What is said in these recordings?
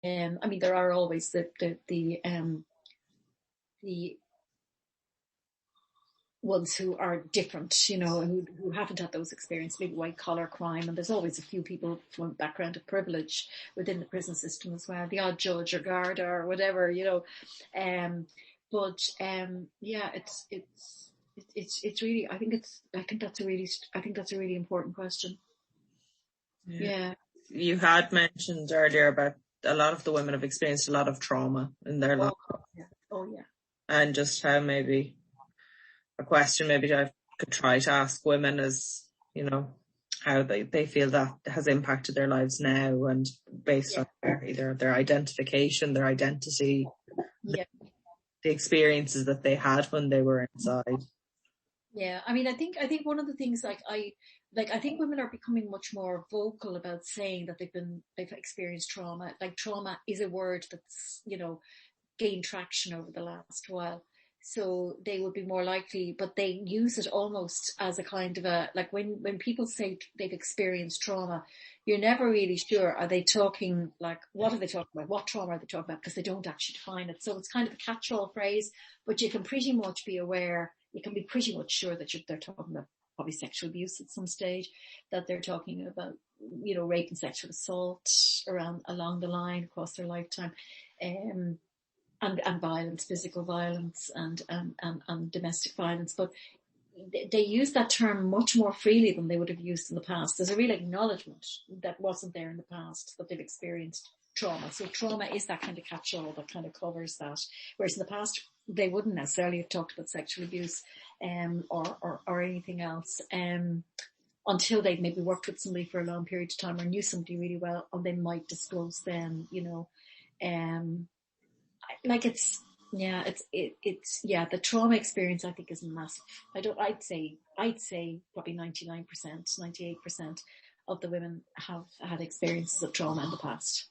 I mean, there are always the ones who are different, who haven't had those experiences, maybe white collar crime, and there's always a few people from a background of privilege within the prison system as well, the odd judge or guard or whatever. Um, but yeah, it's really. I think that's a really important question. Yeah. Yeah. You had mentioned earlier about a lot of the women have experienced a lot of trauma in their life, Oh yeah. Oh yeah. and just how maybe a question maybe I could try to ask women is, how they feel that has impacted their lives now, and based Yeah. on either their identification, their identity, Yeah. the experiences that they had when they were inside. Yeah, I mean, I think one of the things I think women are becoming much more vocal about saying that they've experienced trauma. Like trauma is a word that's gained traction over the last while, so they would be more likely, but they use it almost as a kind of a like when people say they've experienced trauma, you're never really sure, are they talking like, what are they talking about, what trauma are they talking about, because they don't actually define it. So it's kind of a catch-all phrase, but you can pretty much be aware, you can be pretty much sure that they're talking about probably sexual abuse at some stage, that they're talking about rape and sexual assault around along the line across their lifetime. um, and violence, physical violence, and domestic violence. But they use that term much more freely than they would have used in the past. There's a real acknowledgement that wasn't there in the past, that they've experienced trauma. So trauma is that kind of catch-all that kind of covers that. Whereas in the past, they wouldn't necessarily have talked about sexual abuse or anything else. Until they'd maybe worked with somebody for a long period of time or knew somebody really well, and they might disclose then. Um, like it's the trauma experience I think is massive. I'd say probably 99%, 98% of the women have had experiences of trauma in the past.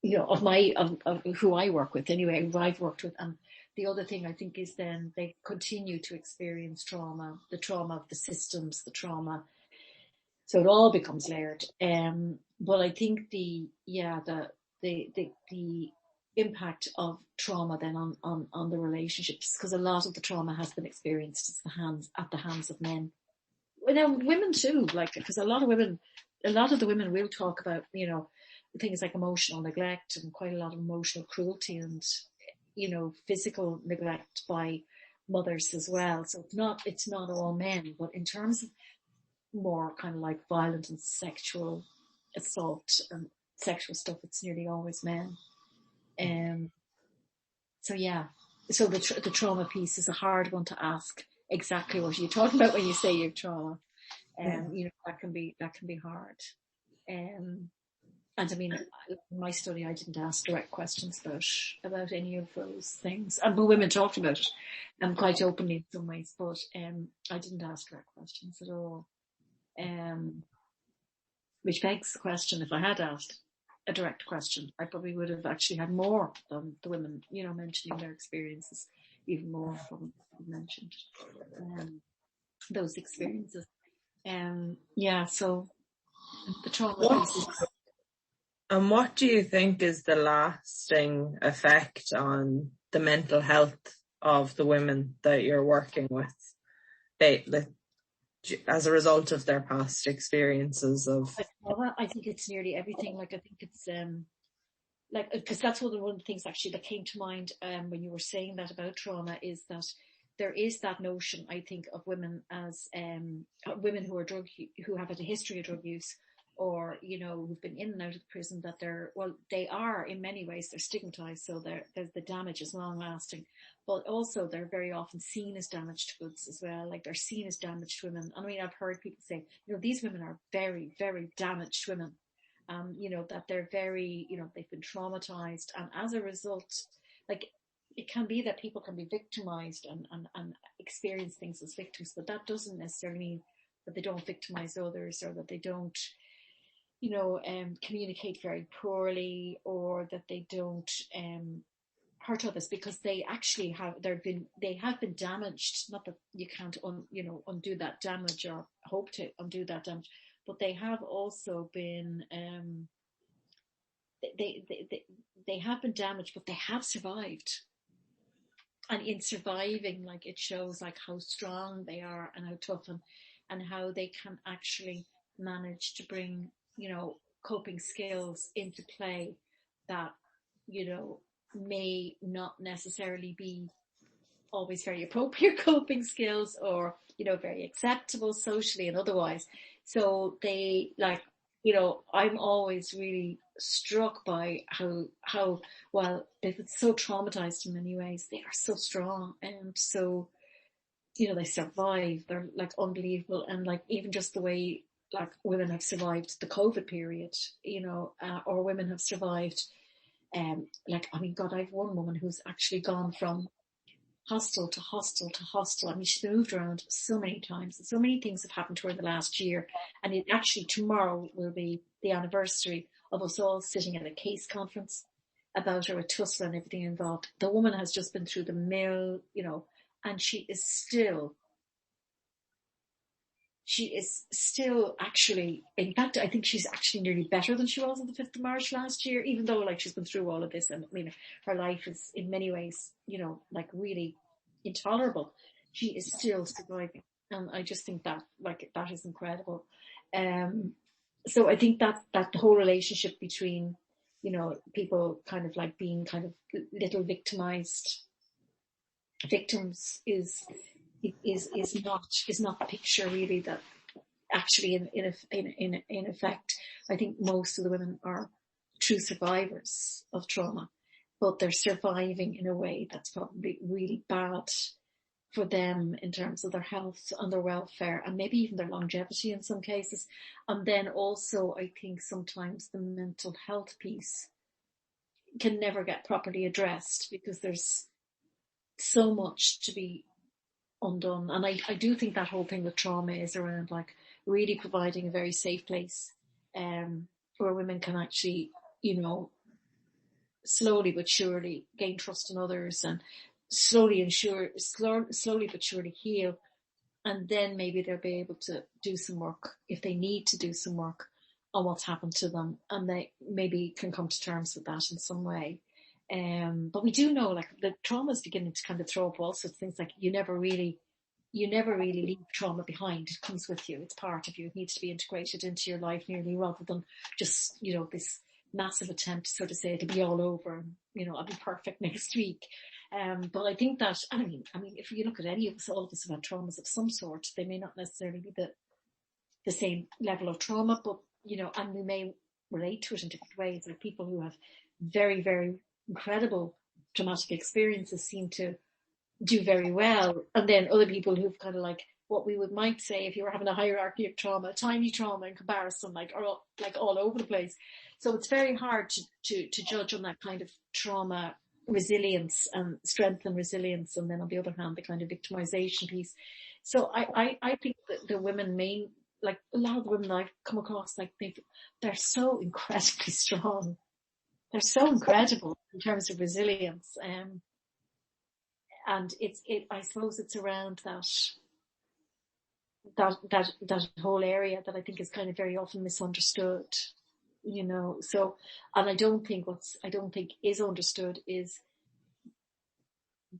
Of who I work with anyway, who I've worked with. And the other thing I think is then they continue to experience trauma, the trauma of the systems, the trauma. So it all becomes layered. But I think the impact of trauma then on the relationships, because a lot of the trauma has been experienced at the hands of men. Well, now women too, like, because a lot of the women will talk about things like emotional neglect and quite a lot of emotional cruelty and physical neglect by mothers as well. So it's not all men, but in terms of more kind of like violent and sexual assault and sexual stuff, it's nearly always men. Um, so yeah, so the trauma piece is a hard one to ask. Exactly what you're talking about when you say your trauma, Yeah. that can be hard. Um, and I mean, in my study, I didn't ask direct questions about any of those things. But women talked about it, quite openly in some ways. But I didn't ask direct questions at all. Um, which begs the question: if I had asked a direct question, I probably would have actually had more than the women, mentioning their experiences, even more from mentioned those experiences. Yeah, so the trauma What piece is. and what do you think is the lasting effect on the mental health of the women that you're working with? As a result of their past experiences of. I think it's nearly everything. Like I think it's like, because that's one of the things actually that came to mind when you were saying that about trauma, is that there is that notion, I think, of women as women who have had a history of drug use, or who've been in and out of prison, that they are in many ways they're stigmatized, so the damage is long lasting, but also they're very often seen as damaged goods as well. Like they're seen as damaged women. I mean, I've heard people say, these women are very, very damaged women. That they're very, they've been traumatized. And as a result, like, it can be that people can be victimized and experience things as victims, but that doesn't necessarily mean that they don't victimize others, or that they don't, communicate very poorly, or that they don't hurt others, because they actually have been damaged. Not that you can't undo that damage or hope to undo that damage, but they have also been they have been damaged, but they have survived. And in surviving, like, it shows like how strong they are and how tough, and how they can actually manage to bring, coping skills into play that, may not necessarily be always very appropriate coping skills, or, very acceptable socially and otherwise. So they, like, I'm always really struck by how well, they've been so traumatized in many ways, they are so strong, and so, they survive. They're like unbelievable. And like, even just the way, like, women have survived the COVID period, or women have survived, like, I mean, God, I've one woman who's actually gone from hostel to hostel to hostel. I mean, she's moved around so many times, and so many things have happened to her in the last year. And it actually, tomorrow will be the anniversary of us all sitting at a case conference about her with TUSLA and everything involved. The woman has just been through the mill, and she is still actually, in fact, I think she's actually nearly better than she was on the 5th of March last year, even though, like, she's been through all of this. And I mean, her life is in many ways, like, really intolerable. She is still surviving. And I just think that, like, that is incredible. So I think that the whole relationship between, people kind of like being kind of little victimized victims is not the picture really that actually in effect, I think most of the women are true survivors of trauma, but they're surviving in a way that's probably really bad for them in terms of their health and their welfare, and maybe even their longevity in some cases. And then also, I think sometimes the mental health piece can never get properly addressed, because there's so much to be undone. And I do think that whole thing with trauma is around, like, really providing a very safe place, where women can actually, slowly but surely gain trust in others, and slowly but surely heal. And then maybe they'll be able to do some work, if they need to do some work, on what's happened to them, and they maybe can come to terms with that in some way. But we do know, like, the trauma is beginning to kind of throw up all sorts of things. Like, you never really leave trauma behind. It comes with you. It's part of you. It needs to be integrated into your life nearly, rather than just, this massive attempt, so to say, to be all over, and, I'll be perfect next week. But I think that, I mean, if you look at any of us, all of us have had traumas of some sort. They may not necessarily be the same level of trauma, but, and we may relate to it in different ways. Like, people who have very, very incredible traumatic experiences seem to do very well. And then other people who've kind of, like, what we might say, if you were having a hierarchy of trauma, tiny trauma in comparison, like, are like all over the place. So it's very hard to judge on that kind of trauma resilience and strength and resilience. And then on the other hand, the kind of victimization piece. So I think that the women like, a lot of the women I've come across, like, they're so incredibly strong. They're so incredible in terms of resilience. And I suppose it's around that whole area that I think is kind of very often misunderstood, so, and I don't think is understood is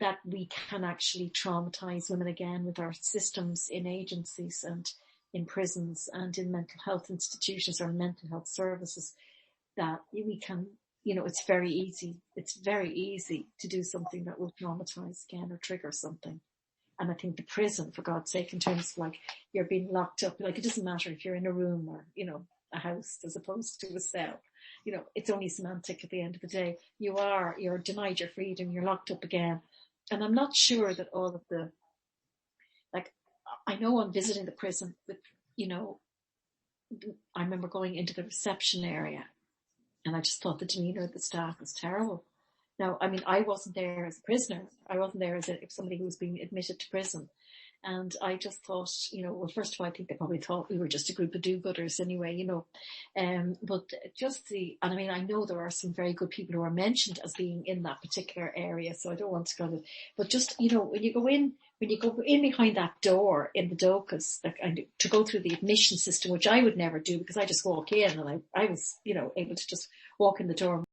that we can actually traumatize women again with our systems in agencies and in prisons and in mental health institutions or mental health services, that we can, it's very easy to do something that will traumatize again or trigger something. And I think the prison, for God's sake, in terms of, like, you're being locked up, like, it doesn't matter if you're in a room or, a house as opposed to a cell, it's only semantic at the end of the day. You're denied your freedom, you're locked up again. And I'm not sure that all of the, like, I know I'm visiting the prison with, I remember going into the reception area, and I just thought the demeanour of the staff was terrible. Now, I mean, I wasn't there as a prisoner. I wasn't there as somebody who was being admitted to prison. And I just thought, well, first of all, I think they probably thought we were just a group of do-gooders anyway, but just and I mean, I know there are some very good people who are mentioned as being in that particular area, so I don't want to kind of, but just, when you go in behind that door in the Docas, to go through the admission system, which I would never do because I just walk in, and I was, able to just walk in the door